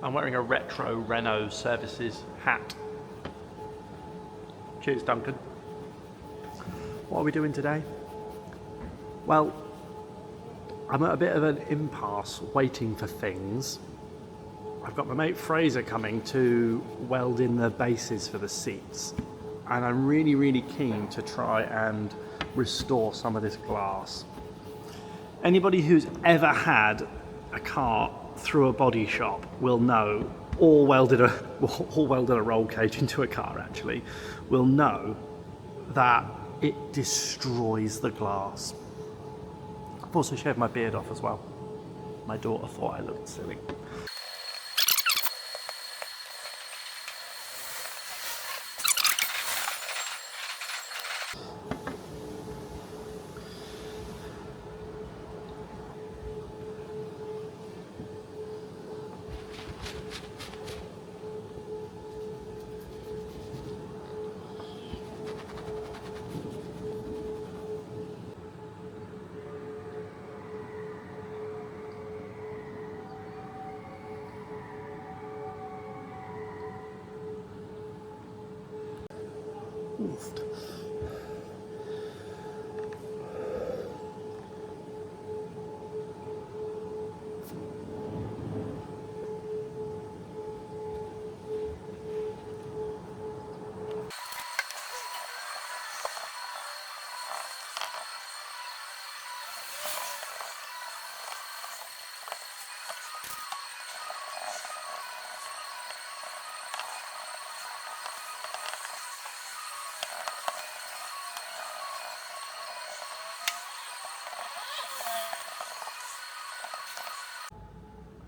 I'm wearing a retro Renault services hat. Cheers, Duncan. What are we doing today? Well, I'm at a bit of an impasse waiting for things. I've got my mate Fraser coming to weld in the bases for the seats, and I'm really keen to try and restore some of this glass. Anybody who's ever had a car through a body shop will know, or welded a roll cage into a car actually, will know that it destroys the glass. I've also shaved my beard off as well. My daughter thought I looked silly.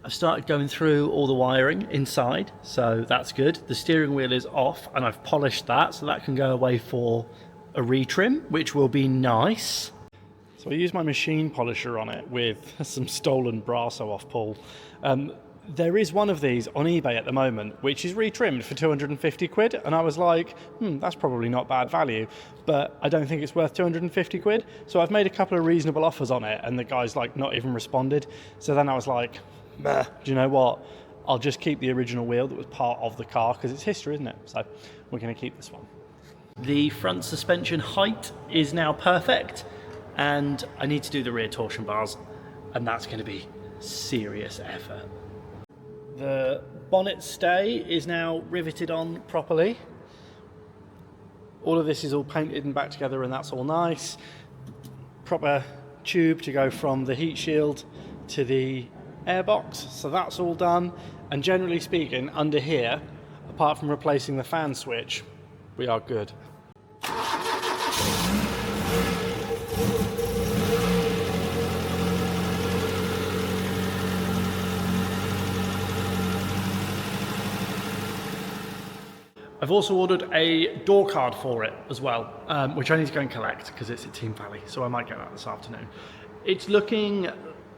I've started going through all the wiring inside, so that's good. The steering wheel is off and I've polished that, so that can go away for a retrim, which will be nice. So I use my machine polisher on it with some stolen Brasso off pull. There is one of these on eBay at the moment, which is retrimmed for 250 quid. And I was like, that's probably not bad value, but I don't think it's worth 250 quid. So I've made a couple of reasonable offers on it and the guy's like not even responded. So then I was like, do you know what? I'll just keep the original wheel that was part of the car because it's history, isn't it? So we're going to keep this one. The front suspension height is now perfect and I need to do the rear torsion bars and that's going to be serious effort. The bonnet stay is now riveted on properly. All of this is all painted and back together and that's all nice. Proper tube to go from the heat shield to the airbox, so that's all done. And generally speaking, under here, apart from replacing the fan switch, we are good. I've also ordered a door card for it as well, which I need to go and collect because it's at Team Valley, so I might get that this afternoon. It's looking,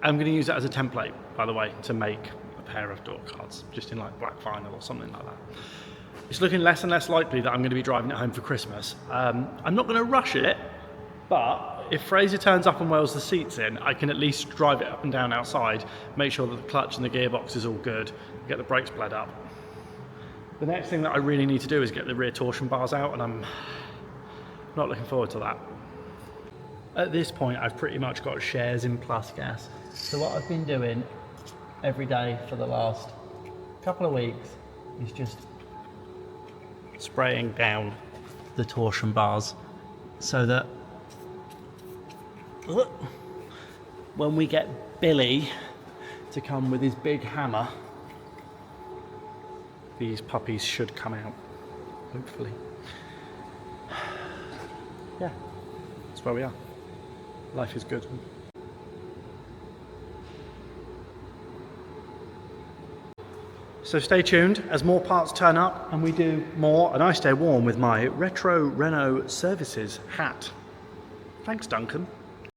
I'm going to use it as a template, by the way, to make a pair of door cards, just in like black vinyl or something like that. It's looking less and less likely that I'm going to be driving it home for Christmas. I'm not going to rush it, but if Fraser turns up and welds the seats in, I can at least drive it up and down outside, make sure that the clutch and the gearbox is all good, get the brakes bled up. The next thing that I really need to do is get the rear torsion bars out, and I'm not looking forward to that. At this point, I've pretty much got shares in Plus Gas. So what I've been doing every day for the last couple of weeks is just spraying down the torsion bars so that when we get Billy to come with his big hammer, these puppies should come out, hopefully. Yeah, that's where we are. Life is good. So stay tuned as more parts turn up and we do more, and I stay warm with my retro Renault services hat. Thanks, Duncan.